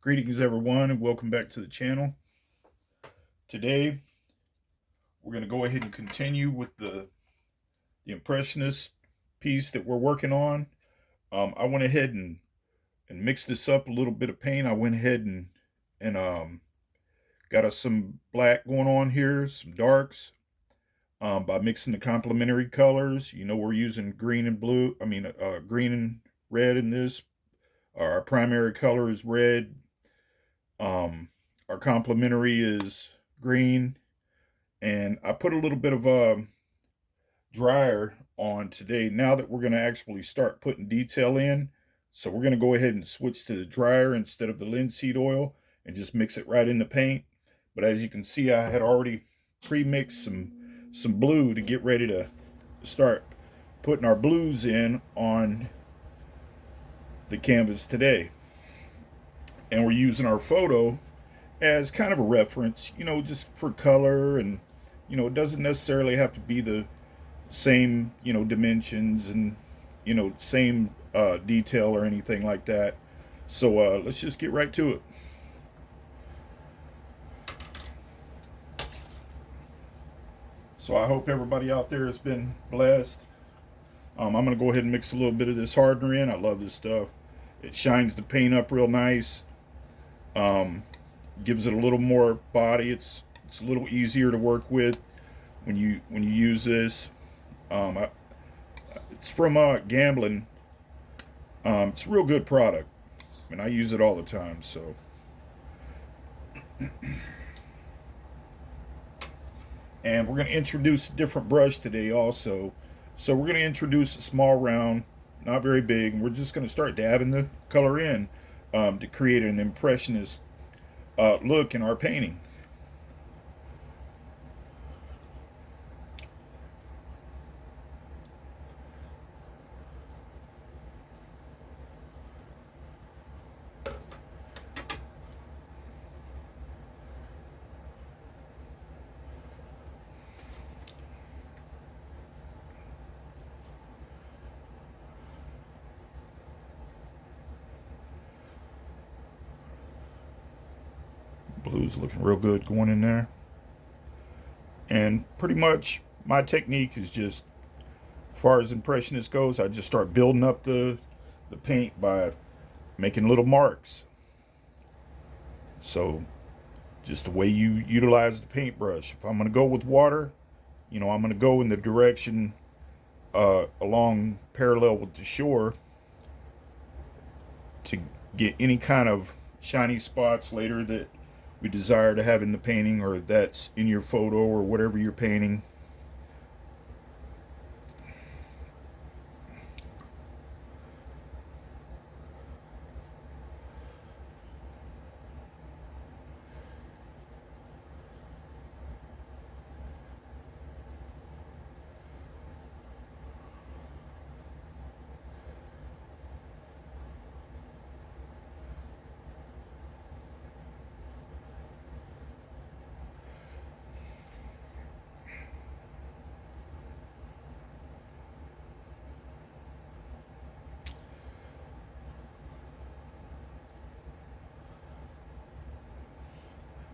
Greetings everyone and welcome back to the channel. Today we're going to go ahead and continue with the impressionist piece that we're working on. I went ahead and mixed this up a little bit of paint. I went ahead and got us some black going on here, some darks, by mixing the complementary colors. You know, we're using green and blue, green and red in this. Our primary color is red. Our complementary is green, and I put a little bit of a dryer on today now that we're going to actually start putting detail in. So we're going to go ahead and switch to the dryer instead of the linseed oil and just mix it right in the paint. But as you can see, I had already pre-mixed some blue to get ready to start putting our blues in on the canvas today. And we're using our photo as kind of a reference, you know, just for color, and you know, it doesn't necessarily have to be the same, you know, dimensions and, you know, same detail or anything like that. So let's just get right to it. So I hope everybody out there has been blessed. I'm going to go ahead and mix a little bit of this hardener in. I love this stuff. It shines the paint up real nice. Gives it a little more body. It's a little easier to work with when you use this. It's from Gambling. It's a real good product, and I use it all the time. So, and we're going to introduce a different brush today also. So we're going to introduce a small round, not very big, and we're just going to start dabbing the color in to create an impressionist look in our painting. Blue's looking real good going in there. And pretty much my technique is just, as far as impressionist goes, I just start building up the paint by making little marks. So just the way you utilize the paintbrush. If I'm going to go with water, you know, I'm going to go in the direction along parallel with the shore to get any kind of shiny spots later that we desire to have in the painting, or that's in your photo or whatever you're painting.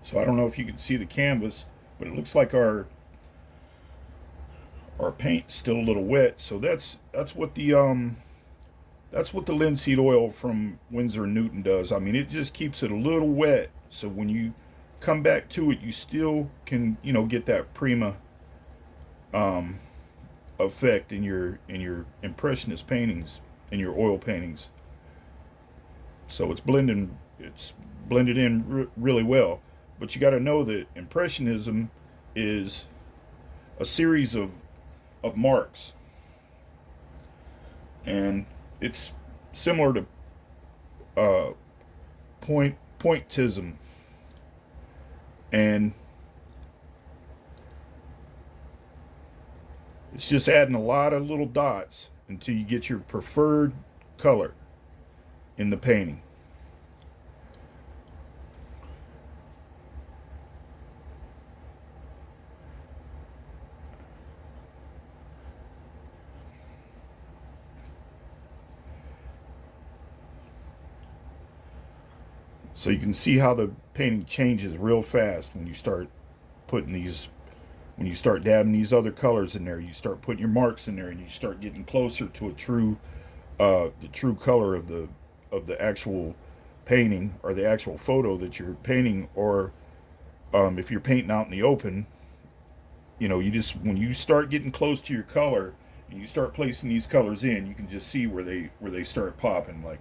So I don't know if you can see the canvas, but it looks like our paint's still a little wet. So that's what the linseed oil from Winsor & Newton does. I mean, it just keeps it a little wet, so when you come back to it, you still can, you know, get that prima effect in your impressionist paintings, in your oil paintings. So it's blended in really well. But you got to know that impressionism is a series of marks, and it's similar to pointism, and it's just adding a lot of little dots until you get your preferred color in the painting. So you can see how the painting changes real fast when you start putting these, when you start dabbing these other colors in there. You start putting your marks in there, and you start getting closer to a true, the true color of the actual painting, or the actual photo that you're painting. Or if you're painting out in the open, you just, when you start getting close to your color and you start placing these colors in, you can just see where they start popping. Like,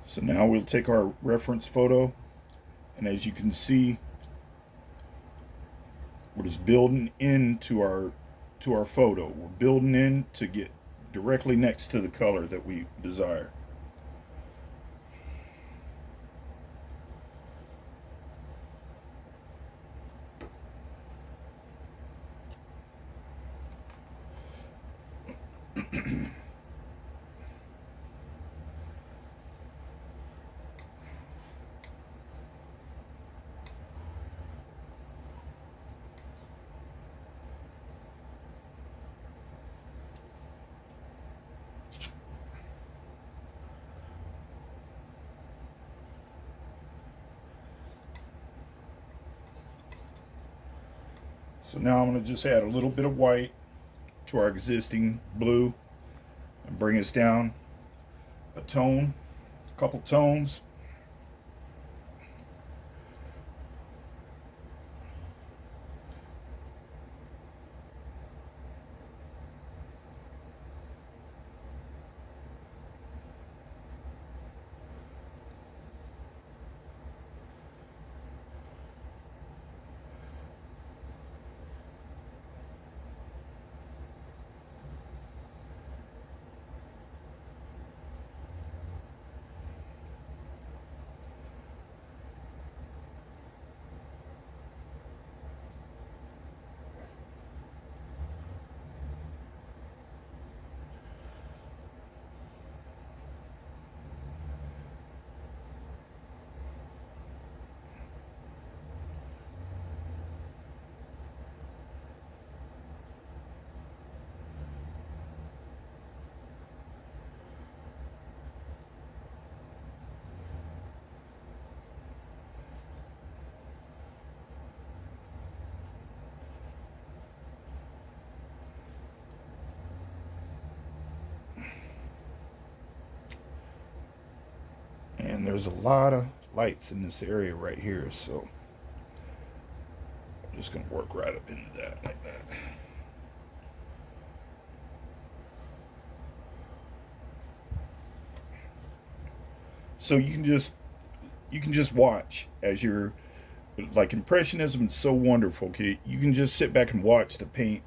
so now we'll take our reference photo, and as you can see, we're just building into our photo. We're building in to get directly next to the color that we desire. So now I'm going to just add a little bit of white to our existing blue and bring us down a tone, a couple tones. And there's a lot of lights in this area right here, so I'm just going to work right up into that like that. So you can just watch as you're, like, impressionism is so wonderful. Okay, you can just sit back and watch the paint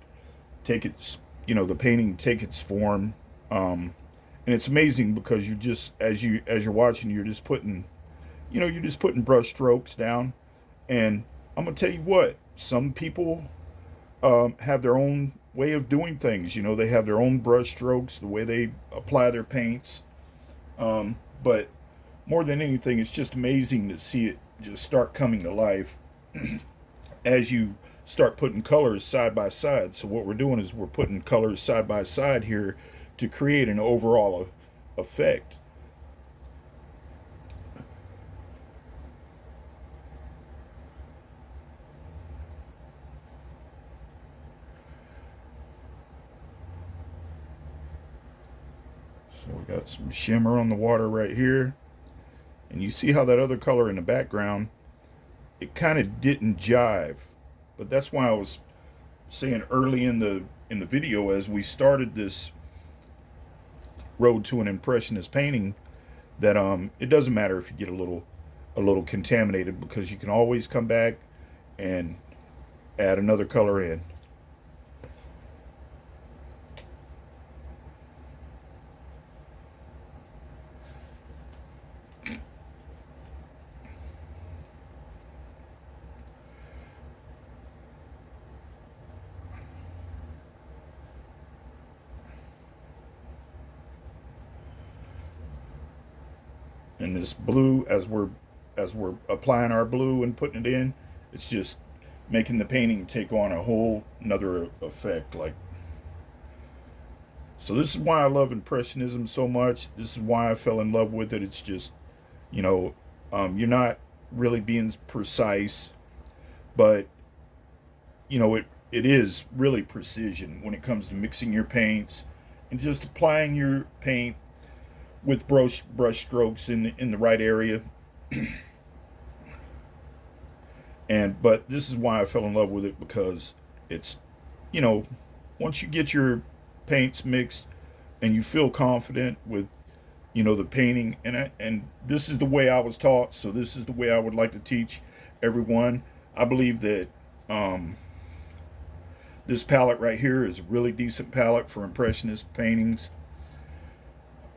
take its, the painting take its form. And it's amazing because you just, as you're watching, you're just putting brush strokes down. And I'm gonna tell you what, some people have their own way of doing things. They have their own brush strokes, the way they apply their paints. But more than anything, it's just amazing to see it just start coming to life as you start putting colors side by side. So what we're doing is we're putting colors side by side here to create an overall effect. So we got some shimmer on the water right here. And you see how that other color in the background, it kind of didn't jive. But that's why I was saying early in the video, as we started this road to an impressionist painting, that it doesn't matter if you get a little contaminated, because you can always come back and add another color in. And this blue, as we're applying our blue and putting it in, it's just making the painting take on a whole another effect. Like, so this is why I love impressionism so much. This is why I fell in love with it. It's just, you know, you're not really being precise, but it is really precision when it comes to mixing your paints and just applying your paint with brush strokes in the right area. But this is why I fell in love with it, because it's, you know, once you get your paints mixed and you feel confident with, the painting, and this is the way I was taught, so this is the way I would like to teach everyone. I believe that this palette right here is a really decent palette for impressionist paintings.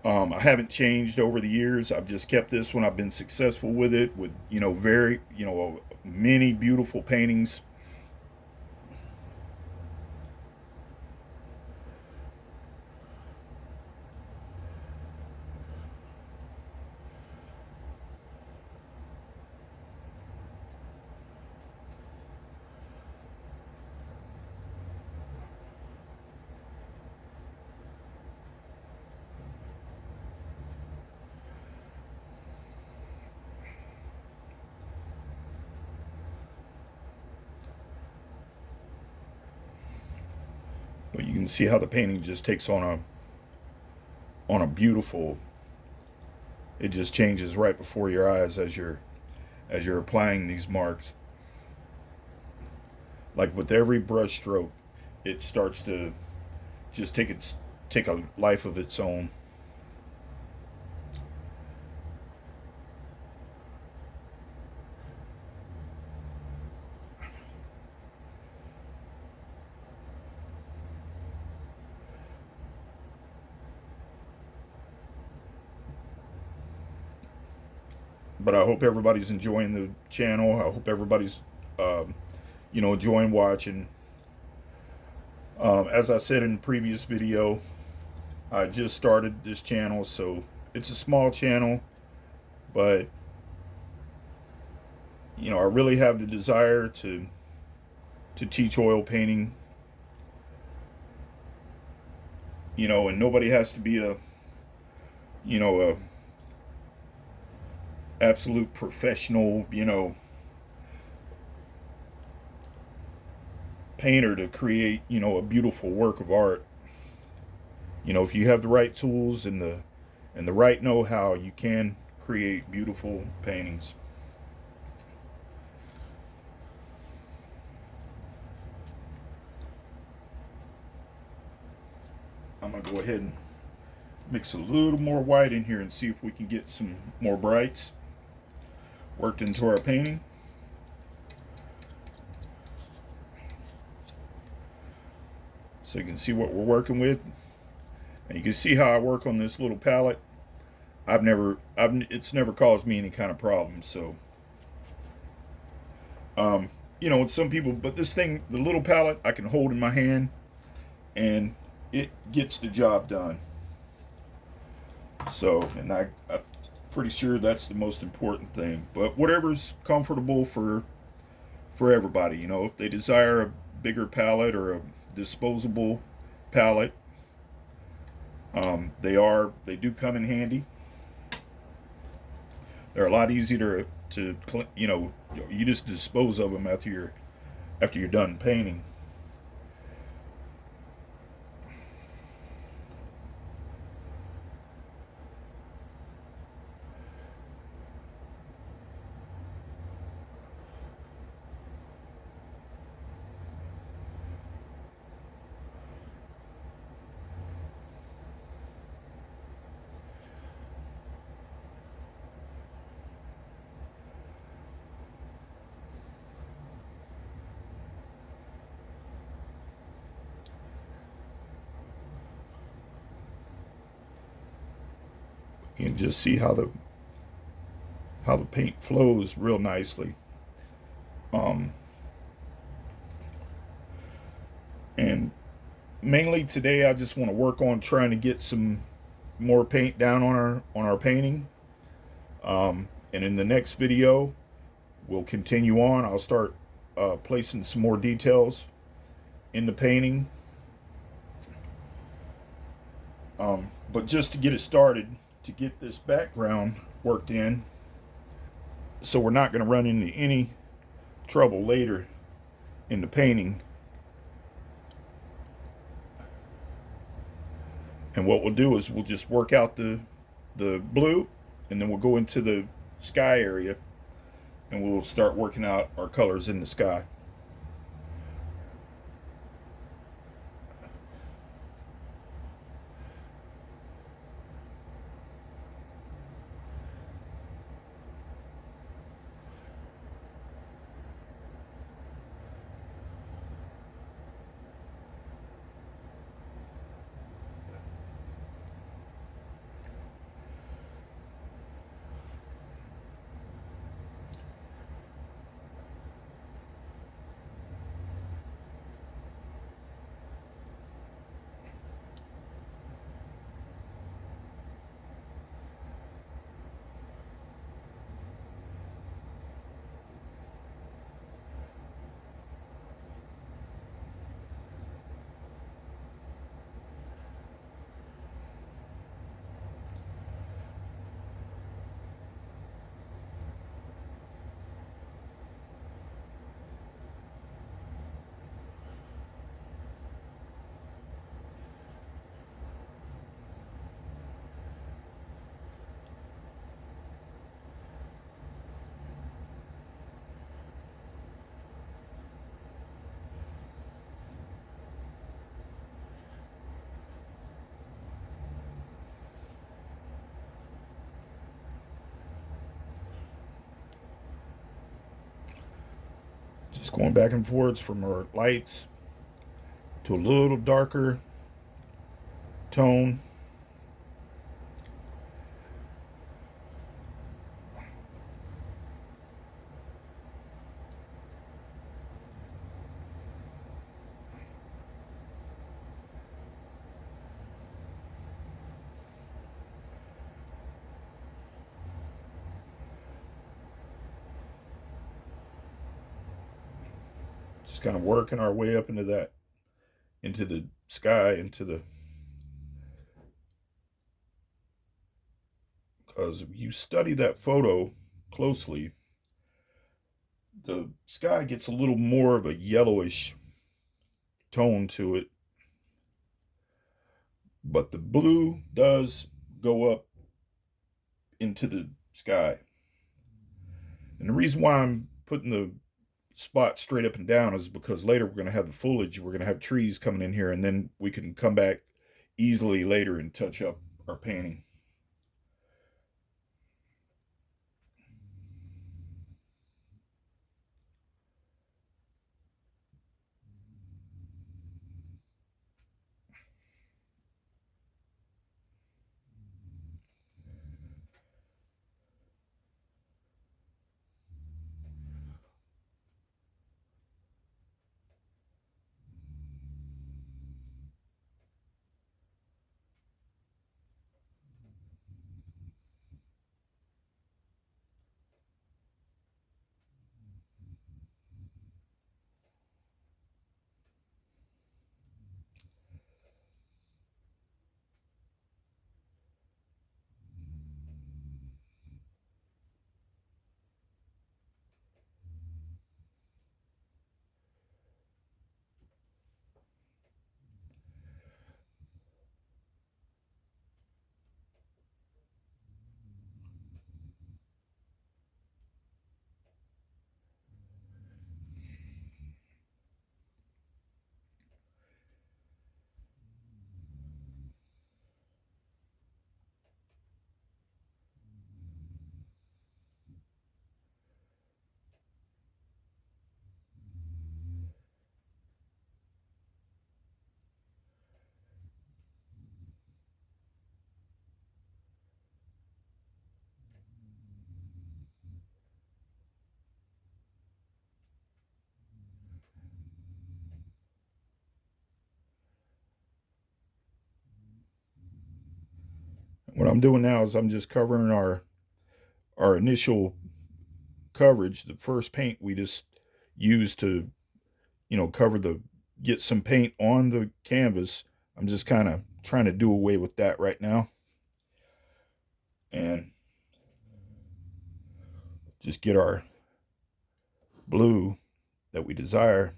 I haven't changed over the years. I've just kept this one. I've been successful with it, with many beautiful paintings. But you can see how the painting just takes on a beautiful. It just changes right before your eyes as you're applying these marks. Like with every brush stroke, it starts to just take a life of its own. But I hope everybody's enjoying the channel. I hope everybody's, enjoying watching. As I said in the previous video, I just started this channel, so it's a small channel, but I really have the desire to teach oil painting. And nobody has to be a absolute professional, painter to create, a beautiful work of art. If you have the right tools and the right know-how, you can create beautiful paintings. I'm gonna go ahead and mix a little more white in here and see if we can get some more brights worked into our painting. So you can see what we're working with, and you can see how I work on this little palette. It's never caused me any kind of problems. So, with some people, but this thing, the little palette, I can hold in my hand, and it gets the job done. So, and I'm pretty sure that's the most important thing. But whatever's comfortable for everybody, if they desire a bigger palette or a disposable palette, they do come in handy. They're a lot easier to you just dispose of them after you're done painting. You can just see how the paint flows real nicely. And mainly today, I just want to work on trying to get some more paint down on our painting. And in the next video, we'll continue on. I'll start placing some more details in the painting. But just to get it started, to get this background worked in, so we're not going to run into any trouble later in the painting. And what we'll do is we'll just work out the blue, and then we'll go into the sky area and we'll start working out our colors in the sky. Just going back and forth from our lights to a little darker tone. Just kind of working our way up into that, into the sky, into the, because if you study that photo closely, the sky gets a little more of a yellowish tone to it, but the blue does go up into the sky. And the reason why I'm putting the spot straight up and down is because later we're going to have the foliage, we're going to have trees coming in here, and then we can come back easily later and touch up our painting. What I'm doing now is I'm just covering our our initial coverage, the first paint we just used to, get some paint on the canvas. I'm just kind of trying to do away with that right now. And just get our blue that we desire.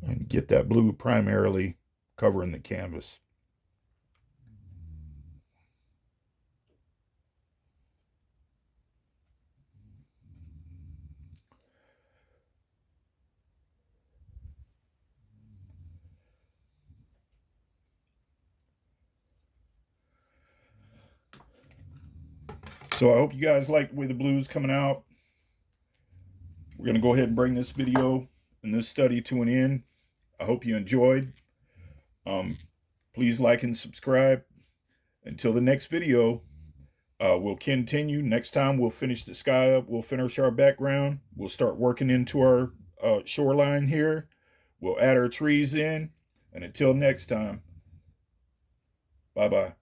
And get that blue primarily covering the canvas. So I hope you guys like the way the blue is coming out. We're going to go ahead and bring this video and this study to an end. I hope you enjoyed. Please like and subscribe. Until the next video, we'll continue. Next time we'll finish the sky up. We'll finish our background. We'll start working into our shoreline here. We'll add our trees in. And until next time, bye-bye.